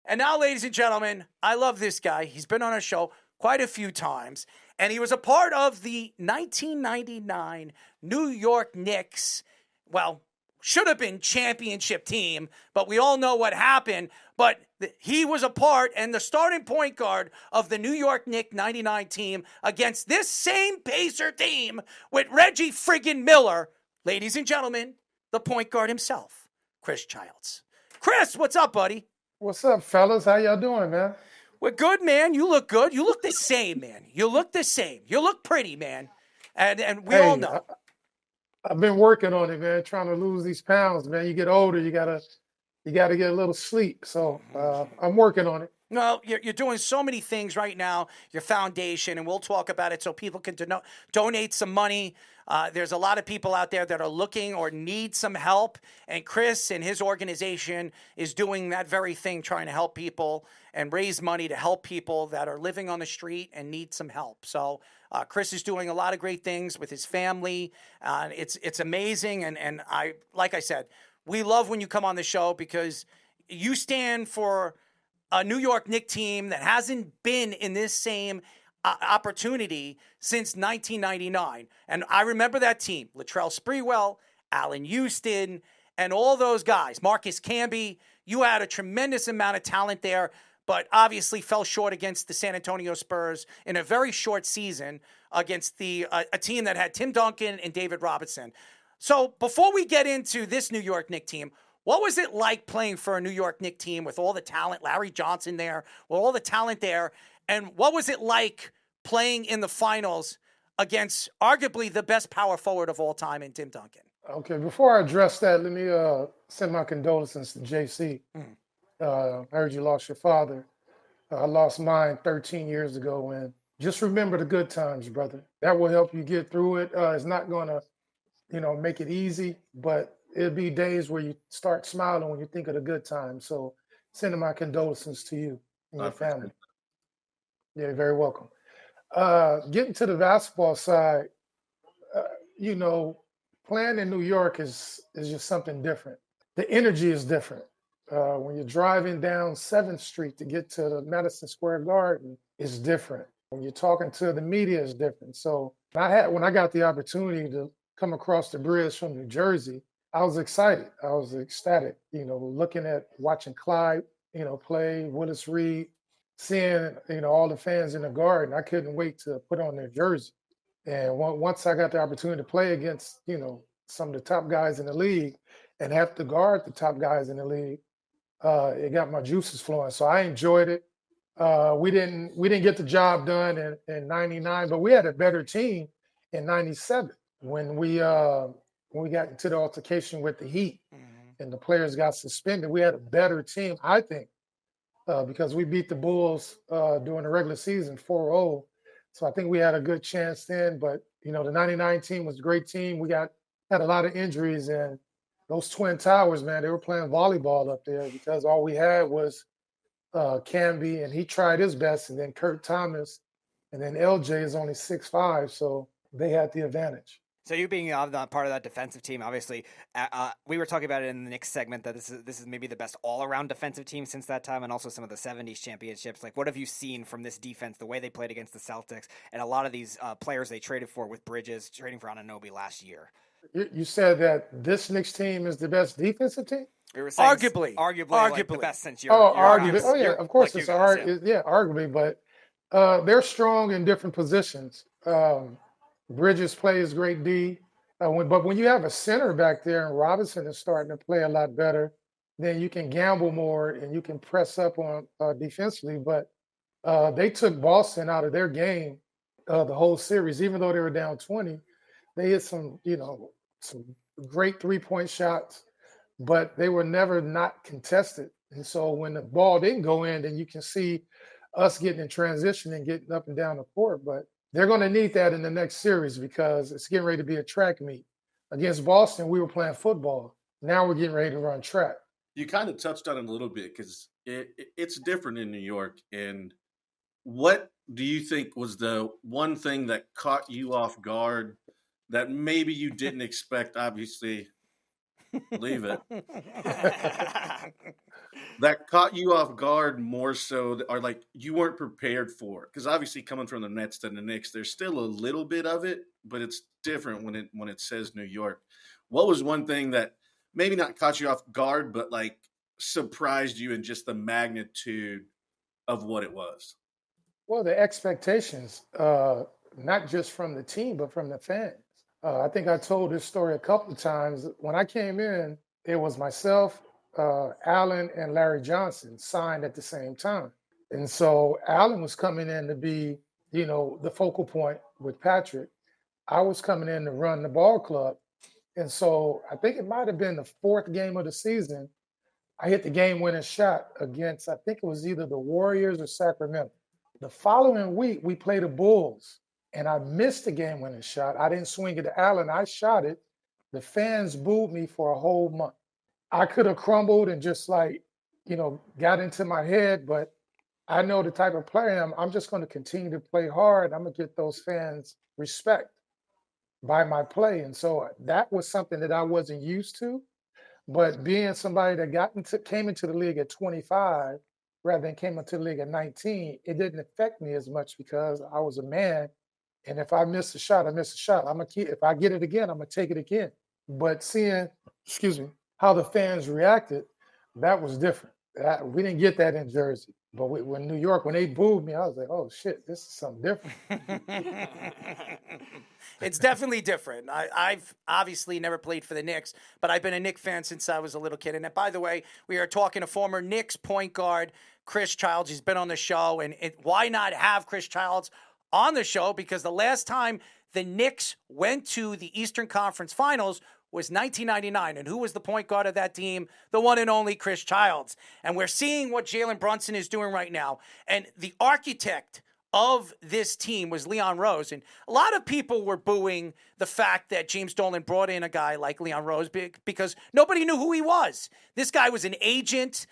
And now, ladies and gentlemen, I love this guy. He's been on our show quite a few times, and he was a part of the 1999 New York Knicks. Well, should have been championship team, but we all know what happened. But he was a part and the starting point guard of the New York Knicks 99 team against this same Pacer team with Reggie friggin' Miller. Ladies and gentlemen, the point guard himself, Chris Childs. Chris, what's up, buddy? What's up, fellas? How y'all doing, man? We're good, man. You look good. You look the same, man. You look the same. You look pretty, man. And we all know. I've been working on it, man, trying to lose these pounds, man. You get older, you gotta get a little sleep. So I'm working on it. No, you're doing so many things right now, your foundation, and we'll talk about it so people can donate some money. There's a lot of people out there that are looking or need some help, and Chris and his organization is doing that very thing, trying to help people and raise money to help people that are living on the street and need some help. So Chris is doing a lot of great things with his family. It's amazing, and like I said, we love when you come on the show because you stand for a New York Knicks team that hasn't been in this same opportunity since 1999. And I remember that team, Latrell Sprewell, Allen Houston, and all those guys. Marcus Camby, you had a tremendous amount of talent there, but obviously fell short against the San Antonio Spurs in a very short season against a team that had Tim Duncan and David Robinson. So before we get into this New York Knicks team, what was it like playing for a New York Knicks team with all the talent, Larry Johnson there, with all the talent there? And what was it like playing in the finals against arguably the best power forward of all time in Tim Duncan? Okay, before I address that, let me send my condolences to JC. I heard you lost your father. I lost mine 13 years ago. And just remember the good times, brother. That will help you get through it. It's not going to, make it easy, but it'll be days where you start smiling when you think of the good times. So sending my condolences to you and your family. Yeah, you're very welcome. Getting to the basketball side, playing in New York is just something different. The energy is different. When you're driving down 7th Street to get to the Madison Square Garden, it's different. When you're talking to the media, it's different. So when I got the opportunity to come across the bridge from New Jersey, I was excited. I was ecstatic, watching Clyde, play, Willis Reed, seeing, all the fans in the Garden. I couldn't wait to put on their jersey. And once I got the opportunity to play against, some of the top guys in the league and have to guard the top guys in the league, it got my juices flowing. So I enjoyed it. We didn't get the job done in 99, but we had a better team in 97 when we got into the altercation with the Heat and the players got suspended. We had a better team, I think, because we beat the Bulls during the regular season 4-0. So I think we had a good chance then. But, the 99 team was a great team. We had a lot of injuries, and those Twin Towers, man, they were playing volleyball up there because all we had was Camby, and he tried his best, and then Kurt Thomas, and then LJ is only 6'5", so they had the advantage. So you being part of that defensive team, obviously, we were talking about it in the Knicks segment that this is maybe the best all-around defensive team since that time, and also some of the 70s championships. Like, what have you seen from this defense, the way they played against the Celtics, and a lot of these players they traded for with Bridges, trading for Anunoby last year? You said that this Knicks team is the best defensive team? We were saying arguably like the best since your arguably. Oh yeah, of course like it's arguably, but they're strong in different positions. Bridges plays great D, but when you have a center back there and Robinson is starting to play a lot better, then you can gamble more and you can press up on defensively. But they took Boston out of their game the whole series, even though they were down 20. They hit some great 3-point shots, but they were never not contested. And so when the ball didn't go in, then you can see us getting in transition and getting up and down the court. But they're going to need that in the next series because it's getting ready to be a track meet. Against Boston, we were playing football. Now we're getting ready to run track. You kind of touched on it a little bit because it's different in New York. And what do you think was the one thing that caught you off guard that maybe you didn't expect? Obviously, leave it. that caught you off guard more so, or like you weren't prepared for it? Because obviously, coming from the Mets to the Knicks, there's still a little bit of it, but it's different when it says New York. What was one thing that maybe not caught you off guard, but like surprised you in just the magnitude of what it was? Well, the expectations, not just from the team, but from the fans. I think I told this story a couple of times. When I came in, it was myself, Allen, and Larry Johnson signed at the same time. And so Allen was coming in to be, the focal point with Patrick. I was coming in to run the ball club. And so I think it might have been the fourth game of the season. I hit the game winning shot against, I think it was either the Warriors or Sacramento. The following week, we played the Bulls, and I missed the game winning shot. I didn't swing it to Allen. I shot it. The fans booed me for a whole month. I could have crumbled and just got into my head, but I know the type of player I am. I'm just going to continue to play hard. I'm going to get those fans respect by my play. And so that was something that I wasn't used to. But being somebody that came into the league at 25 rather than came into the league at 19, it didn't affect me as much because I was a man. And if I miss a shot, I miss a shot. If I get it again, I'm gonna take it again. But seeing, how the fans reacted, that was different. We didn't get that in Jersey. But when New York, when they booed me, I was like, oh shit, this is something different. It's definitely different. I've obviously never played for the Knicks, but I've been a Knicks fan since I was a little kid. And by the way, we are talking to former Knicks point guard Chris Childs. He's been on the show, and why not have Chris Childs on the show? Because the last time the Knicks went to the Eastern Conference Finals was 1999. And who was the point guard of that team? The one and only Chris Childs. And we're seeing what Jalen Brunson is doing right now. And the architect of this team was Leon Rose. And a lot of people were booing the fact that James Dolan brought in a guy like Leon Rose because nobody knew who he was. This guy was an agent.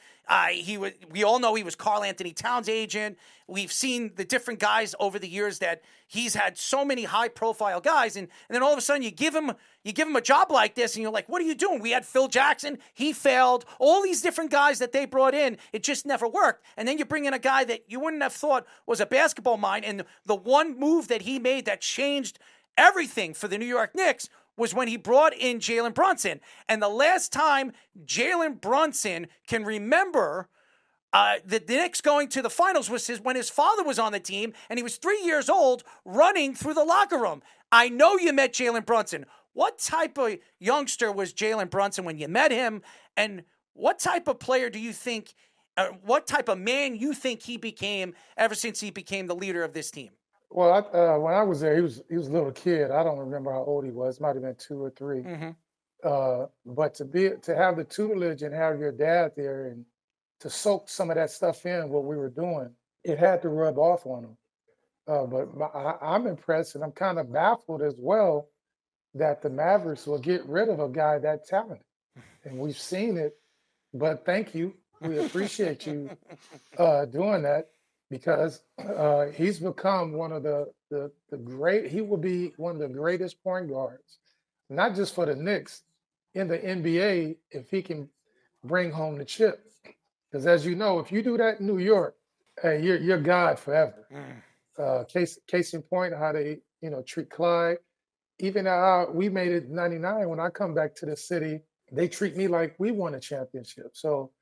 We all know he was Karl Anthony Towns' agent. We've seen the different guys over the years that he's had so many high-profile guys, and then all of a sudden you give him a job like this, and you're like, what are you doing? We had Phil Jackson, he failed. All these different guys that they brought in, it just never worked. And then you bring in a guy that you wouldn't have thought was a basketball mind, and the one move that he made that changed everything for the New York Knicks was when he brought in Jalen Brunson. And the last time Jalen Brunson can remember the Knicks going to the finals was when his father was on the team, and he was 3 years old running through the locker room. I know you met Jalen Brunson. What type of youngster was Jalen Brunson when you met him? And what type of player do you think, what type of man you think he became ever since he became the leader of this team? Well, when I was there, he was a little kid. I don't remember how old he was. Might have been 2 or 3. Mm-hmm. But to have the tutelage and have your dad there and to soak some of that stuff in, what we were doing, it had to rub off on him. I'm impressed, and I'm kind of baffled as well that the Mavericks will get rid of a guy that talented. And we've seen it. But thank you. We appreciate you doing that. Because he's become one of the great, he will be one of the greatest point guards, not just for the Knicks, in the NBA, if he can bring home the chip. Because as you know, if you do that in New York, you're God forever. Case in point, how they treat Clyde. Even how we made it in '99, when I come back to the city, they treat me like we won a championship. So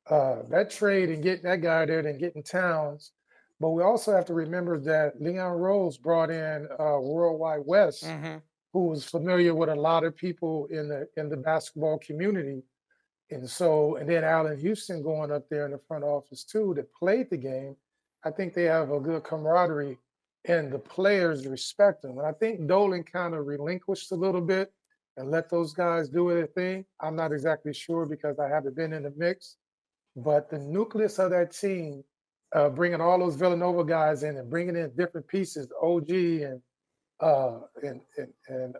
that trade and getting that guy there and getting Towns. But we also have to remember that Leon Rose brought in Worldwide West, Mm-hmm. who was familiar with a lot of people in the basketball community. And then Allen Houston going up there in the front office too, that played the game. I think they have a good camaraderie and the players respect them. And I think Dolan kind of relinquished a little bit and let those guys do their thing. I'm not exactly sure because I haven't been in the mix. But the nucleus of that team, bringing all those Villanova guys in and bringing in different pieces, OG and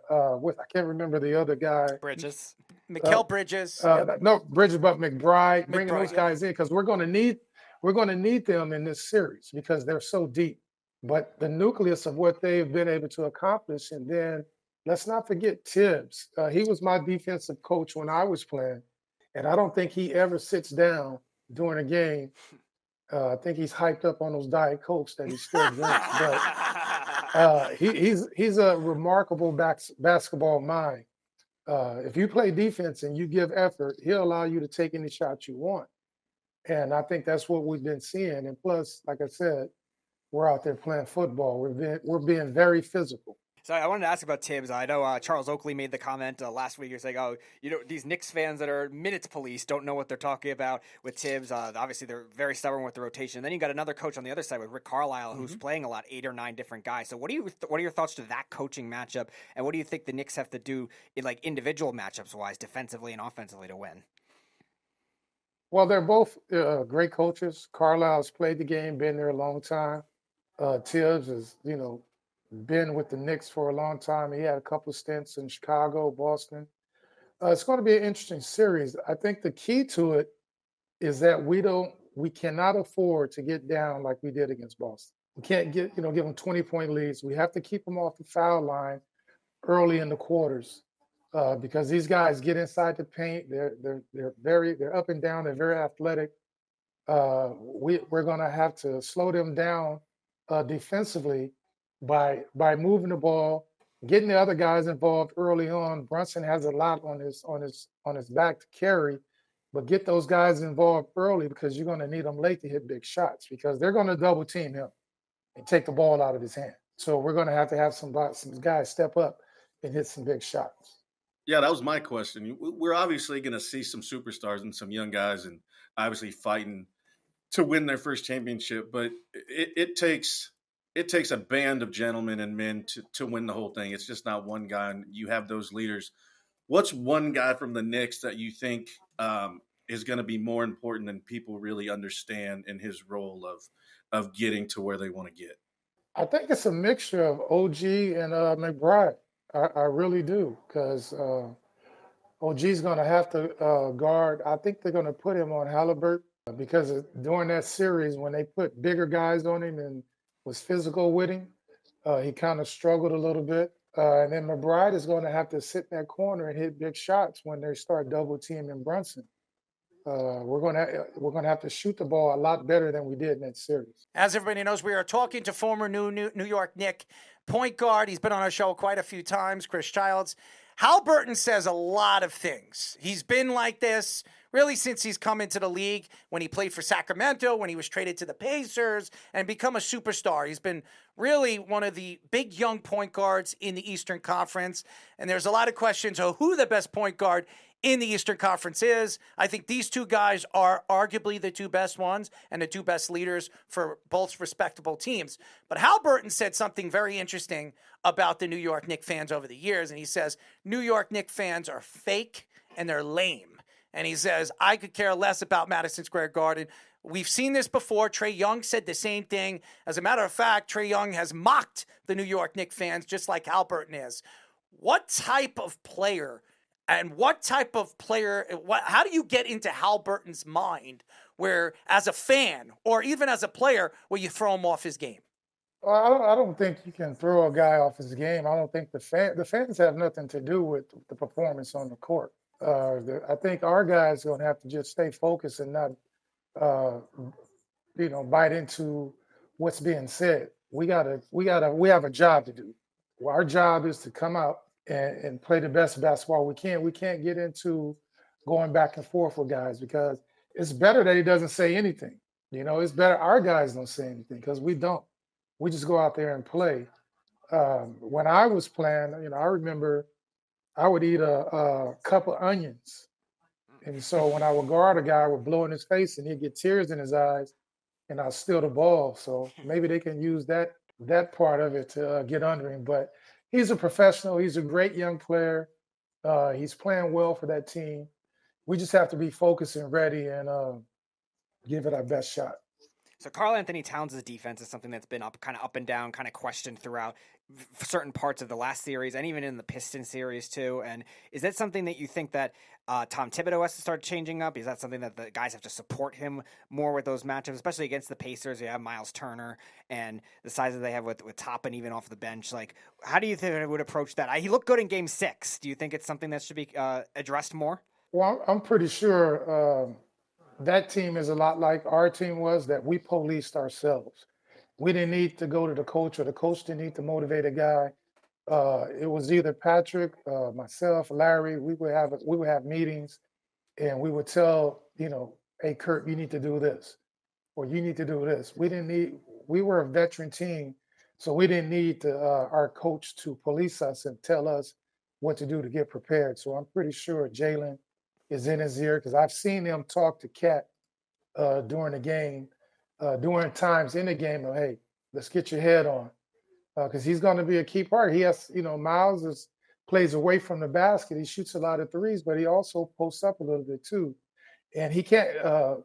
what I can't remember the other guy. Bridges. Mikal Bridges. No, Bridges, but McBride, bringing McBride, those guys in because we're going to need them in this series because they're so deep. But the nucleus of what they've been able to accomplish, and then let's not forget Tibbs. He was my defensive coach when I was playing, and I don't think he ever sits down during a game. I think he's hyped up on those Diet Cokes that he still drinks. But he's a remarkable basketball mind. If you play defense and you give effort, he'll allow you to take any shot you want. And I think that's what we've been seeing. And plus, like I said, we're out there playing football. We're being very physical. So I wanted to ask about Tibbs. I know Charles Oakley made the comment last week. He was like, "Oh, these Knicks fans that are minutes police don't know what they're talking about with Tibbs. Obviously, they're very stubborn with the rotation." Then you got another coach on the other side with Rick Carlisle, who's playing a lot, 8 or 9 different guys. So what are your thoughts to that coaching matchup, and what do you think the Knicks have to do in like individual matchups wise, defensively and offensively, to win? Well, they're both great coaches. Carlisle's played the game, been there a long time. Tibbs has, been with the Knicks for a long time. He had a couple of stints in Chicago, Boston. It's going to be an interesting series. I think the key to it is that we cannot afford to get down like we did against Boston. We can't give them 20-point leads. We have to keep them off the foul line early in the quarters because these guys get inside the paint. They're up and down. They're very athletic. We're going to have to slow them down defensively by moving the ball, getting the other guys involved early on. Brunson has a lot on his back to carry, but get those guys involved early because you're going to need them late to hit big shots because they're going to double team him and take the ball out of his hand. So we're going to have some guys step up and hit some big shots. Yeah, that was my question. We're obviously going to see some superstars and some young guys and obviously fighting to win their first championship, but it takes a band of gentlemen and men to win the whole thing. It's just not one guy, and you have those leaders. What's one guy from the Knicks that you think is going to be more important than people really understand in his role of getting to where they want to get? I think it's a mixture of OG and McBride. I really do, because OG's going to have to guard. I think they're going to put him on Halliburton because during that series, when they put bigger guys on him and was physical with him, he kind of struggled a little bit. And then McBride is going to have to sit in that corner and hit big shots when they start double teaming Brunson. We're going to have to shoot the ball a lot better than we did in that series. As everybody knows, we are talking to former New York Knick point guard. He's been on our show quite a few times, Chris Childs. Halliburton says a lot of things. He's been like this really since he's come into the league, when he played for Sacramento, when he was traded to the Pacers and become a superstar. He's been really one of the big young point guards in the Eastern Conference. And there's a lot of questions of who the best point guard in the Eastern Conference is. I think these two guys are arguably the two best ones and the two best leaders for both respectable teams. But Halliburton said something very interesting about the New York Knicks fans over the years. And he says, New York Knicks fans are fake and they're lame. And he says, I could care less about Madison Square Garden. We've seen this before. Trae Young said the same thing. As a matter of fact, Trae Young has mocked the New York Knicks fans just like Halliburton is. What type of player how do you get into Halliburton's mind where, as a fan or even as a player, where you throw him off his game? Well, I don't think you can throw a guy off his game. I don't think the fans have nothing to do with the performance on the court. I think our guys are going to have to just stay focused and not, bite into what's being said. We have a job to do. Well, our job is to come out and play the best basketball we can. We can't get into going back and forth with guys because it's better that he doesn't say anything. It's better our guys don't say anything because we don't. We just go out there and play. When I was playing, I remember I would eat a cup of onions. And so when I would guard a guy, I would blow in his face and he'd get tears in his eyes and I'd steal the ball. So maybe they can use that part of it to get under him. But he's a professional. He's a great young player. He's playing well for that team. We just have to be focused and ready and give it our best shot. So Karl-Anthony Towns' defense is something that's been up and down, kind of questioned throughout certain parts of the last series and even in the Pistons series too. And is that something that you think that Tom Thibodeau has to start changing up? Is that something that the guys have to support him more with those matchups, especially against the Pacers? You have Miles Turner and the size that they have with Toppin even off the bench. Like, how do you think it would approach that? He looked good in Game 6. Do you think it's something that should be addressed more? Well, I'm pretty sure that team is a lot like our team was, that we policed ourselves. We didn't need to go to the coach, or the coach didn't need to motivate a guy. It was either Patrick, myself, Larry. We would have meetings, and we would tell, hey Kurt, you need to do this, or you need to do this. We were a veteran team, so we didn't need our coach to police us and tell us what to do to get prepared. So I'm pretty sure Jalen is in his ear, because I've seen him talk to Cat during the game, during times in the game of, hey, let's get your head on, because he's going to be a key part. He has, Miles plays away from the basket. He shoots a lot of threes, but he also posts up a little bit too. And he can't,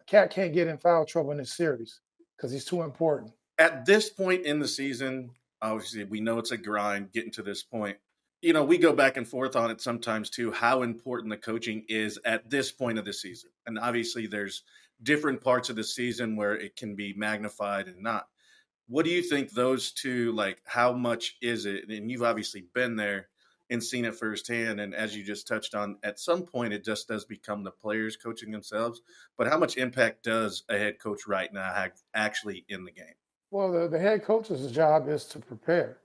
Cat can't get in foul trouble in this series because he's too important. At this point in the season, obviously we know it's a grind getting to this point. We go back and forth on it sometimes too, how important the coaching is at this point of the season. And obviously there's different parts of the season where it can be magnified and not. What do you think those two, like, how much is it? And you've obviously been there and seen it firsthand. And as you just touched on, at some point it just does become the players coaching themselves. But how much impact does a head coach right now have actually in the game? Well, the head coach's job is to prepare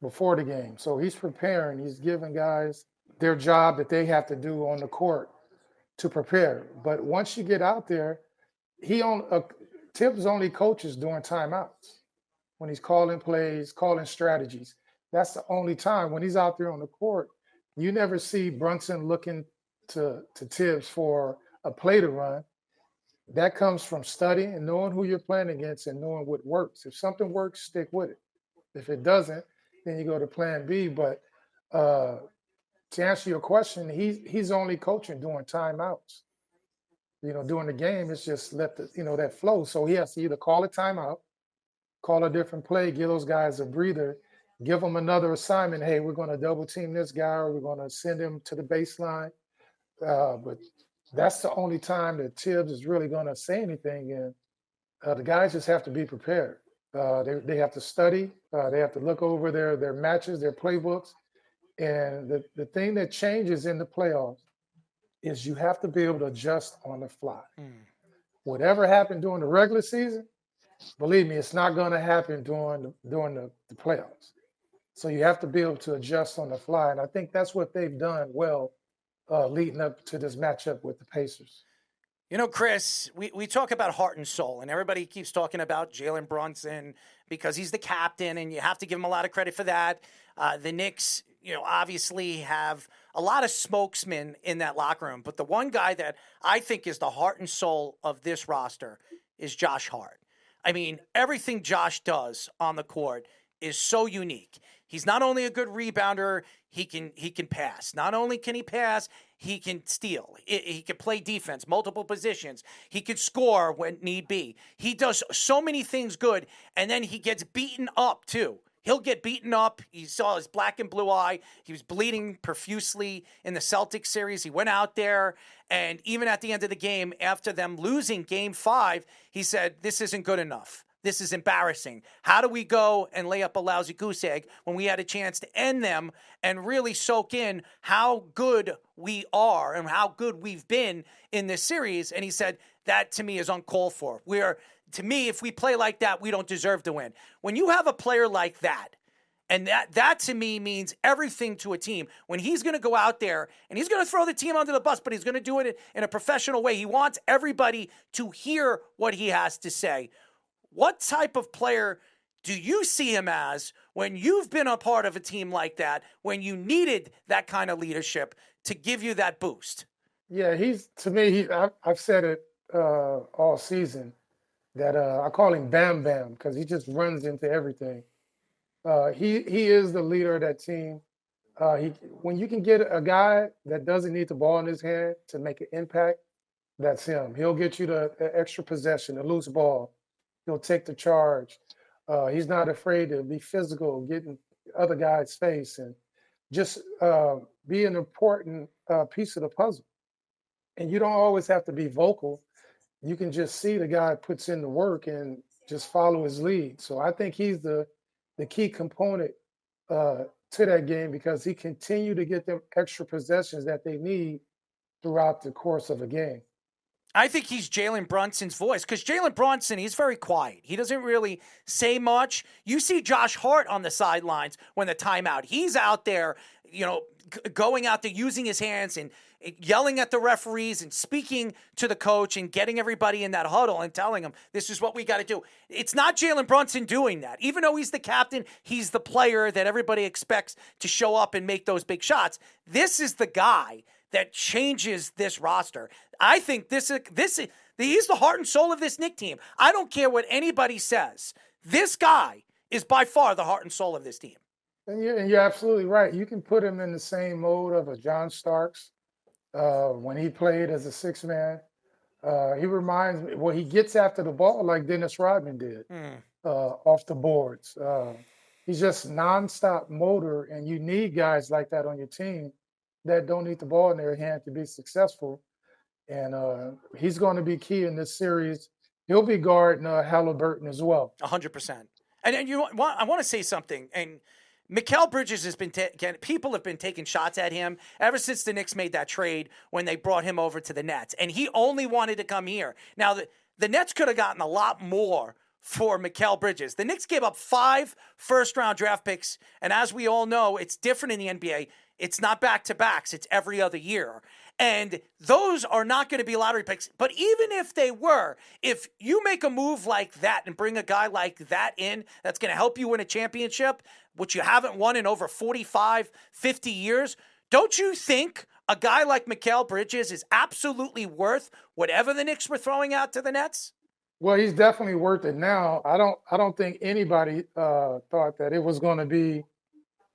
before the game. So he's preparing. He's giving guys their job that they have to do on the court to prepare. But once you get out there, Tibbs only coaches during timeouts, when he's calling plays, calling strategies. That's the only time. When he's out there on the court, you never see Brunson looking to Tibbs for a play to run. That comes from studying and knowing who you're playing against and knowing what works. If something works, stick with it. If it doesn't, then you go to plan B. But to answer your question, he's only coaching during timeouts. During the game, it's just let that flow. So he has to either call a timeout, call a different play, give those guys a breather, give them another assignment. Hey, we're going to double team this guy, or we're going to send him to the baseline. But that's the only time that Tibbs is really going to say anything. And the guys just have to be prepared. They have to study. They have to look over their matches, their playbooks. And the thing that changes in the playoffs is you have to be able to adjust on the fly. Whatever happened during the regular season, believe me, it's not going to happen during the playoffs. So you have to be able to adjust on the fly. And I think that's what they've done well leading up to this matchup with the Pacers. Chris, we talk about heart and soul, and everybody keeps talking about Jalen Brunson because he's the captain, and you have to give him a lot of credit for that. The Knicks, obviously have a lot of spokesmen in that locker room, but the one guy that I think is the heart and soul of this roster is Josh Hart. I mean, everything Josh does on the court is so unique. He's not only a good rebounder, he can pass. Not only can he pass, he can steal. He can play defense, multiple positions. He can score when need be. He does so many things good, and then he gets beaten up too. He'll get beaten up. You saw his black and blue eye. He was bleeding profusely in the Celtics series. He went out there, and even at the end of the game, after them losing Game 5, he said, this isn't good enough. This is embarrassing. How do we go and lay up a lousy goose egg when we had a chance to end them and really soak in how good we are and how good we've been in this series? And he said, that to me is uncalled for. To me, if we play like that, we don't deserve to win. When you have a player like that, and that to me means everything to a team. When he's going to go out there and he's going to throw the team under the bus, but he's going to do it in a professional way. He wants everybody to hear what he has to say. What type of player do you see him as when you've been a part of a team like that, when you needed that kind of leadership to give you that boost? Yeah, I've said it all season that I call him Bam Bam because he just runs into everything. He is the leader of that team. When you can get a guy that doesn't need the ball in his hand to make an impact, that's him. He'll get you the extra possession, the loose ball. He'll take the charge. He's not afraid to be physical, get in other guys' face, and just be an important piece of the puzzle. And you don't always have to be vocal. You can just see the guy puts in the work and just follow his lead. So I think he's the key component to that game because he continued to get them extra possessions that they need throughout the course of a game. I think he's Jalen Brunson's voice because Jalen Brunson, he's very quiet. He doesn't really say much. You see Josh Hart on the sidelines when the timeout. He's out there, going out there using his hands and yelling at the referees and speaking to the coach and getting everybody in that huddle and telling them, this is what we got to do. It's not Jalen Brunson doing that. Even though he's the captain, he's the player that everybody expects to show up and make those big shots. This is the guy that changes this roster. I think he's the heart and soul of this Knicks team. I don't care what anybody says. This guy is by far the heart and soul of this team. And you're absolutely right. You can put him in the same mode of a John Starks when he played as a six man. He reminds me, he gets after the ball like Dennis Rodman did off the boards. He's just nonstop motor, and you need guys like that on your team that don't need the ball in their hand to be successful. And he's going to be key in this series. He'll be guarding Halliburton as well. 100%. And I want to say something. And Mikal Bridges has been people have been taking shots at him ever since the Knicks made that trade when they brought him over to the Nets. And he only wanted to come here. Now, the Nets could have gotten a lot more for Mikal Bridges. The Knicks gave up 5 first-round draft picks. And as we all know, it's different in the NBA. It's not back-to-backs. It's every other year. And those are not going to be lottery picks. But even if they were, if you make a move like that and bring a guy like that in that's going to help you win a championship, which you haven't won in over 45, 50 years, don't you think a guy like Mikal Bridges is absolutely worth whatever the Knicks were throwing out to the Nets? Well, he's definitely worth it now. I don't think anybody thought that it was going to be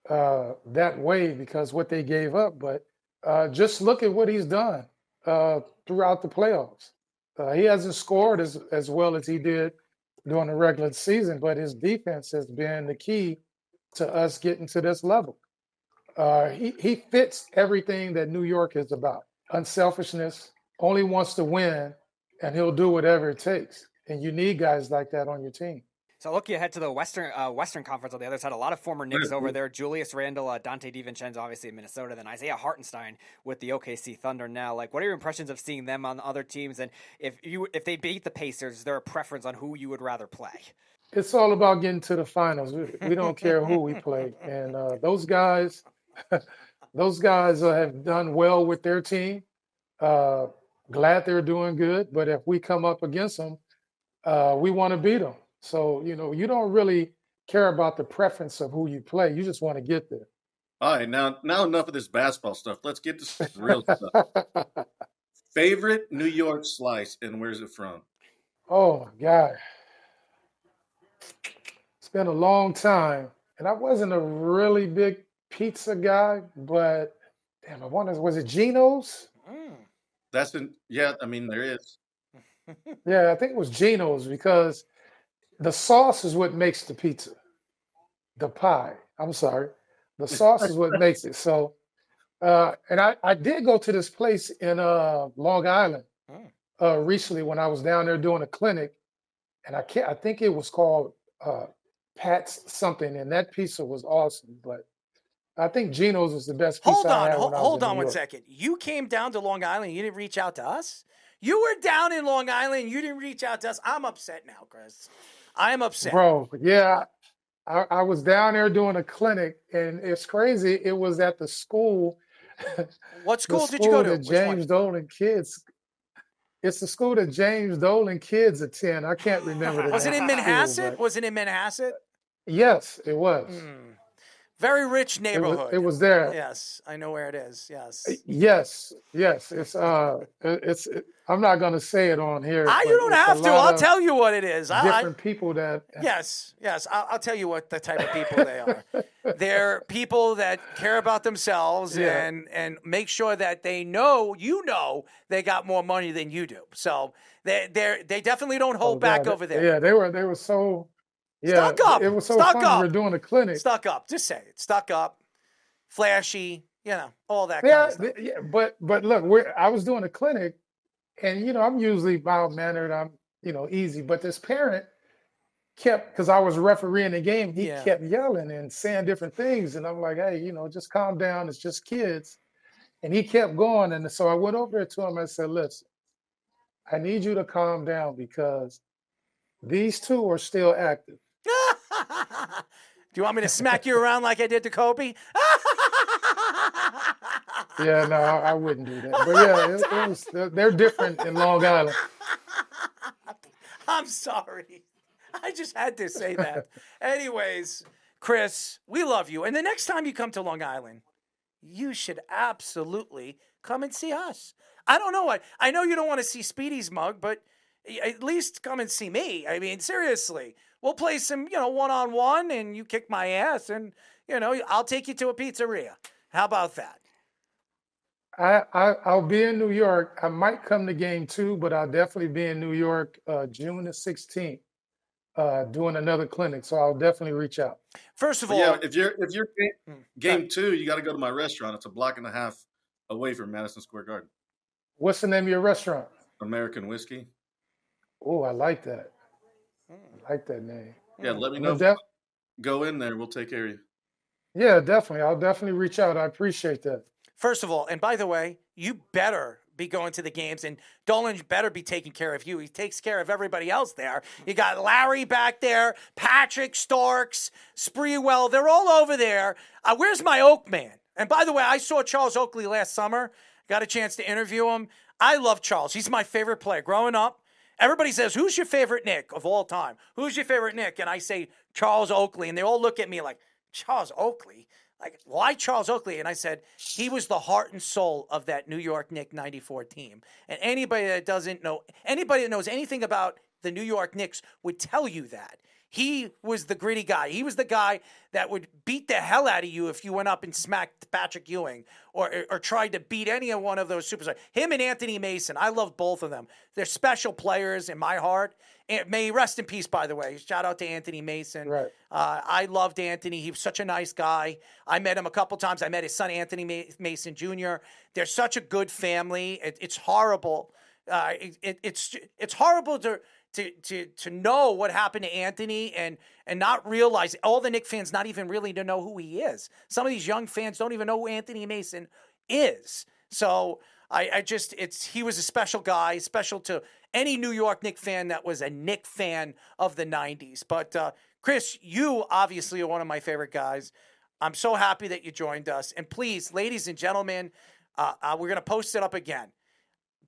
that way because what they gave up. But just look at what he's done throughout the playoffs. He hasn't scored as well as he did during the regular season, but his defense has been the key to us getting to this level. He fits everything that New York is about. Unselfishness, only wants to win, and he'll do whatever it takes. And you need guys like that on your team. So looking ahead to the Western Conference on the other side, a lot of former Knicks over there. Julius Randle, Dante DiVincenzo, obviously in Minnesota, then Isaiah Hartenstein with the OKC Thunder now. Like, what are your impressions of seeing them on other teams? And if they beat the Pacers, is there a preference on who you would rather play? It's all about getting to the finals. We don't care who we play. And those guys have done well with their team. Glad they're doing good. But if we come up against them, we want to beat them. So, you don't really care about the preference of who you play. You just want to get there. All right, now enough of this basketball stuff. Let's get to some real stuff. Favorite New York slice, and where's it from? Oh, my God. It's been a long time. And I wasn't a really big pizza guy, but damn, I wonder, was it Geno's? There is. Yeah, I think it was Geno's because the sauce is what makes the pizza. The pie. I'm sorry. The sauce is what makes it. So, and I did go to this place in Long Island recently when I was down there doing a clinic, and I think it was called Pat's something, and that pizza was awesome. But I think Geno's was the best pizza I had when I was Hold in on New one York. second. You came down to Long Island. You didn't reach out to us? You were down in Long Island. You didn't reach out to us. I'm upset now, Chris. I am upset. Bro, yeah. I was down there doing a clinic, and it's crazy. It was at the school. What school did you go to? The James Dolan kids. It's the school that James Dolan kids attend. I can't remember the Was it name in of the school, Manhasset? but- Was it in Manhasset? Yes, it was. Very rich neighborhood. It was there. Yes, I know where it is. Yes. It's I'm not going to say it on here. You but don't it's a have to. lot I'll of tell you what it is. Different people that. Yes. I'll tell you what the type of people they are. They're people that care about themselves and make sure that they know they got more money than you do. So they definitely don't hold back over there. Yeah, they were so. Yeah, stuck up. It was so stuck fun. up. We were doing a clinic. Stuck up. Just say it. Stuck up. Flashy. All that kind of stuff. Yeah, but look, I was doing a clinic, and I'm usually mild mannered. I'm easy, but this parent kept, because I was refereeing the game, he kept yelling and saying different things, and I'm like, hey, just calm down. It's just kids, and he kept going, and so I went over there to him and said, listen, I need you to calm down because these two are still active. Do you want me to smack you around like I did to Kobe? Yeah, no, I wouldn't do that. But yeah, it was they're different in Long Island. I'm sorry. I just had to say that. Anyways, Chris, we love you. And the next time you come to Long Island, you should absolutely come and see us. I don't know. I know you don't want to see Speedy's mug, but at least come and see me. I mean, seriously. We'll play some, one-on-one, and you kick my ass, and, I'll take you to a pizzeria. How about that? I'll be in New York. I might come to game 2, but I'll definitely be in New York June the 16th doing another clinic. So I'll definitely reach out. First of all, yeah, if you're game 2, you got to go to my restaurant. It's a block and a half away from Madison Square Garden. What's the name of your restaurant? American Whiskey. Oh, I like that. I like that name. Yeah, let me know. Go in there. We'll take care of you. Yeah, definitely. I'll definitely reach out. I appreciate that. First of all, and by the way, you better be going to the games, and Dolan better be taking care of you. He takes care of everybody else there. You got Larry back there, Patrick Starks, Spreewell. They're all over there. Where's my Oak man? And by the way, I saw Charles Oakley last summer. Got a chance to interview him. I love Charles. He's my favorite player. Growing up, everybody says, who's your favorite Knick of all time? Who's your favorite Knick? And I say Charles Oakley, and they all look at me like, Charles Oakley? Like, why Charles Oakley? And I said, he was the heart and soul of that New York Knicks 94 team. And anybody that knows anything about the New York Knicks would tell you that. He was the gritty guy. He was the guy that would beat the hell out of you if you went up and smacked Patrick Ewing or tried to beat any one of those superstars. Him and Anthony Mason, I love both of them. They're special players in my heart. And may he rest in peace, by the way. Shout out to Anthony Mason. Right. I loved Anthony. He was such a nice guy. I met him a couple times. I met his son, Anthony Mason Jr. They're such a good family. It's horrible. It's horrible to know what happened to Anthony and not realize all the Knicks fans not even really to know who he is. Some of these young fans don't even know who Anthony Mason is. So he was a special guy, special to any New York Knicks fan that was a Knicks fan of the 90s. But Chris, you obviously are one of my favorite guys. I'm so happy that you joined us. And please, ladies and gentlemen, we're going to post it up again.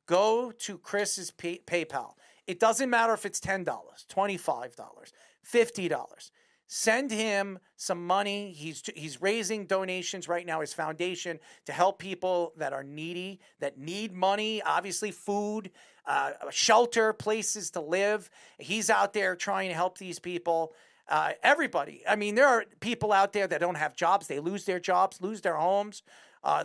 Go to Chris's PayPal. It doesn't matter if it's $10, $25, $50. Send him some money. He's raising donations right now, his foundation, to help people that are needy, that need money, obviously food, shelter, places to live. He's out there trying to help these people. Everybody. I mean, there are people out there that don't have jobs. They lose their jobs, lose their homes.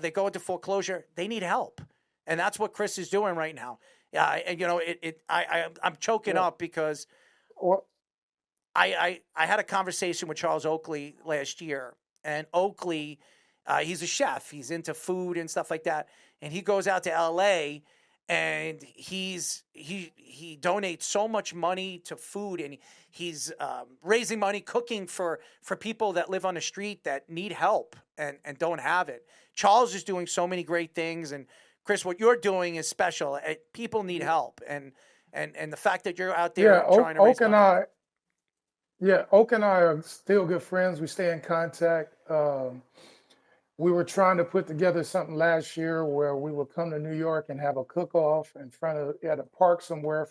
They go into foreclosure. They need help. And that's what Chris is doing right now. I'm choking up because I had a conversation with Charles Oakley last year, and Oakley, he's a chef. He's into food and stuff like that. And he goes out to LA and he donates so much money to food, and he's raising money, cooking for people that live on the street that need help and don't have it. Charles is doing so many great things, and Chris, what you're doing is special. People need help, and the fact that you're out there trying to raise money. Oak and I are still good friends. We stay in contact. We were trying to put together something last year where we would come to New York and have a cook-off in front of at a park somewhere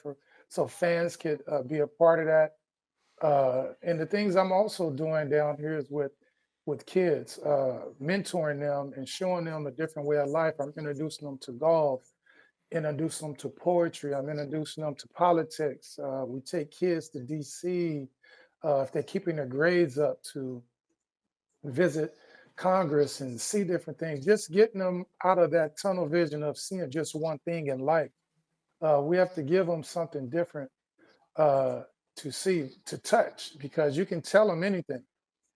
so fans could be a part of that. And the things I'm also doing down here is with kids, mentoring them and showing them a different way of life. I'm introducing them to golf, introducing them to poetry. I'm introducing them to politics. We take kids to DC if they're keeping their grades up to visit Congress and see different things, just getting them out of that tunnel vision of seeing just one thing in life. We have to give them something different to see, to touch, because you can tell them anything.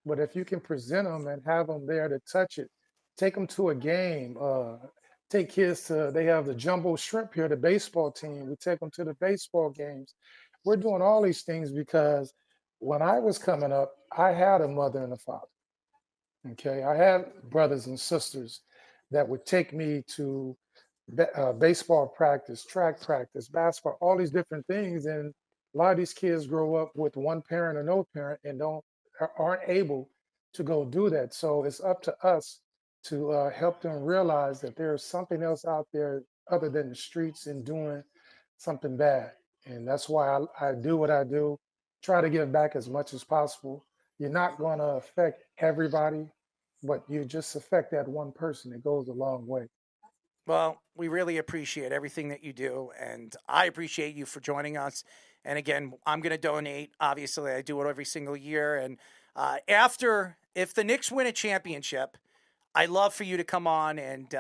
But if you can present them and have them there to touch it, take them to a game, take kids they have the Jumbo Shrimp here, the baseball team. We take them to the baseball games. We're doing all these things because when I was coming up, I had a mother and a father. Okay, I had brothers and sisters that would take me to baseball practice, track practice, basketball, all these different things. And a lot of these kids grow up with one parent or no parent and aren't able to go do that. So it's up to us to help them realize that there's something else out there other than the streets and doing something bad. And that's why I do what I do, try to give back as much as possible. You're not going to affect everybody, but you just affect that one person. It goes a long way. Well, we really appreciate everything that you do, and I appreciate you for joining us. And again, I'm going to donate. Obviously, I do it every single year. And if the Knicks win a championship, I'd love for you to come on and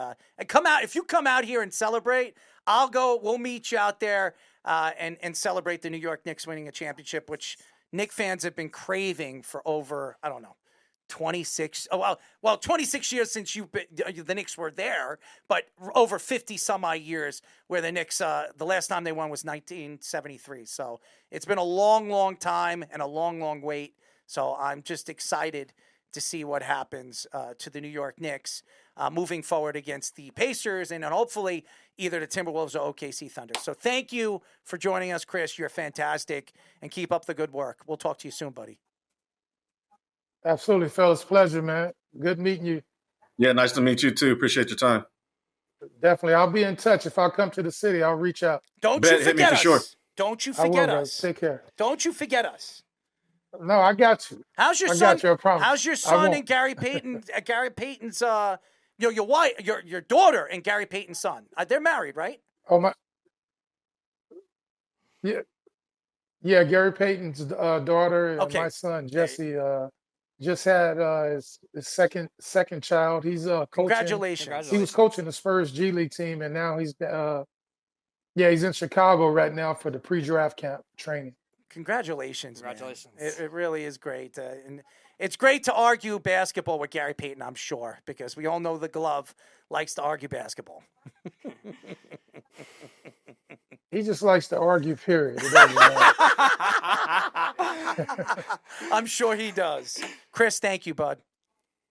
come out. If you come out here and celebrate, I'll go. We'll meet you out there and celebrate the New York Knicks winning a championship, which Knicks fans have been craving for over, I don't know, 26. Oh, well, 26 years since the Knicks were there, but over 50 some odd years where the Knicks, the last time they won was 1973. So it's been a long, long time and a long, long wait. So I'm just excited to see what happens to the New York Knicks moving forward against the Pacers and hopefully either the Timberwolves or OKC Thunder. So thank you for joining us, Chris. You're fantastic, and keep up the good work. We'll talk to you soon, buddy. Absolutely, fellas. Pleasure, man. Good meeting you. Yeah, nice to meet you too. Appreciate your time. Definitely. I'll be in touch. If I come to the city, I'll reach out. Don't you forget us. Sure. Don't you forget us. Take care. Don't you forget us. No, I got you. How's your son? Got you, I promise. How's your son and Gary Payton? Gary Payton's, your wife, your daughter and Gary Payton's son. They're married, right? Oh my. Yeah. Gary Payton's daughter and my son Jesse just had his second child. He's coaching. Congratulations. He was coaching the Spurs G League team, and now he's in Chicago right now for the pre-draft camp training. Congratulations. It really is great. And it's great to argue basketball with Gary Payton, I'm sure, because we all know the glove likes to argue basketball. He just likes to argue, period. It doesn't matter. I'm sure he does. Chris, thank you, bud.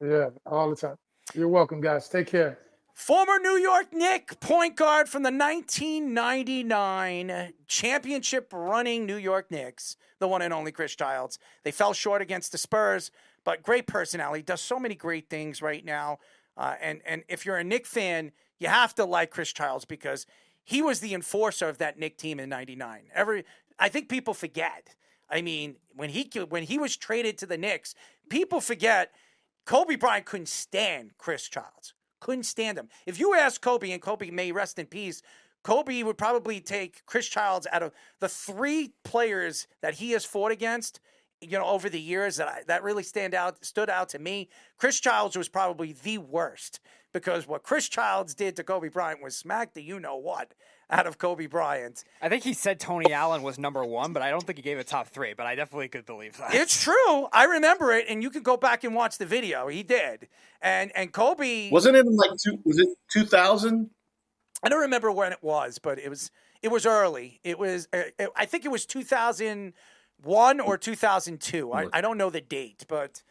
Yeah, all the time. You're welcome, guys. Take care. Former New York Knicks point guard from the 1999 championship running New York Knicks, the one and only Chris Childs. They fell short against the Spurs, but great personality. Does so many great things right now. And if you're a Knicks fan, you have to like Chris Childs because he was the enforcer of that Knicks team in '99. I think people forget. I mean, when he was traded to the Knicks, people forget Kobe Bryant couldn't stand Chris Childs. Couldn't stand him. If you ask Kobe, and Kobe may rest in peace, Kobe would probably take Chris Childs out of the three players that he has fought against, over the years that really stood out to me. Chris Childs was probably the worst because what Chris Childs did to Kobe Bryant was smack the you-know-what out of Kobe Bryant. I think he said Tony Allen was number one, but I don't think he gave a top three, but I definitely could believe that. It's true. I remember it, and you can go back and watch the video. He did. And Kobe... Wasn't it was it 2000? I don't remember when it was, but it was early. It was, I think it was 2001 or 2002. I don't know the date, but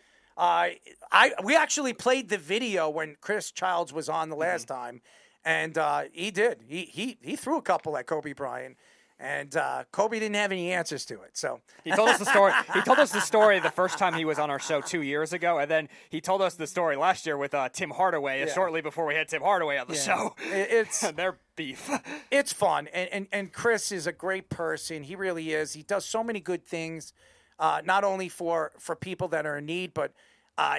we actually played the video when Chris Childs was on the last time, and he did. He threw a couple at Kobe Bryant, and Kobe didn't have any answers to it. So he told us the story. He told us the story the first time he was on our show 2 years ago, and then he told us the story last year with Tim Hardaway, shortly before we had Tim Hardaway on the show. It's their beef. It's fun, and Chris is a great person. He really is. He does so many good things, not only for people that are in need, but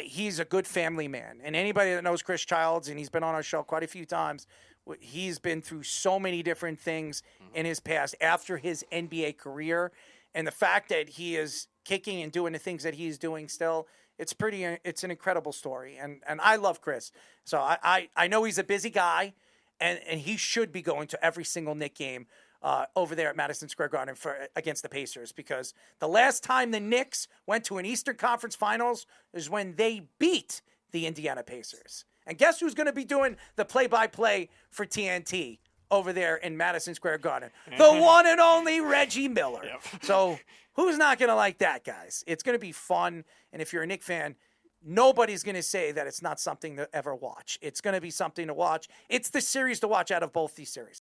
he's a good family man. And anybody that knows Chris Childs, and he's been on our show quite a few times, he's been through so many different things in his past after his NBA career. And the fact that he is kicking and doing the things that he's doing still, it's an incredible story. And I love Chris. So I know he's a busy guy, and he should be going to every single Knicks game over there at Madison Square Garden against the Pacers, because the last time the Knicks went to an Eastern Conference Finals is when they beat the Indiana Pacers. And guess who's going to be doing the play-by-play for TNT over there in Madison Square Garden? The one and only Reggie Miller. Yep. So who's not going to like that, guys? It's going to be fun. And if you're a Knicks fan, nobody's going to say that it's not something to ever watch. It's going to be something to watch. It's the series to watch out of both these series.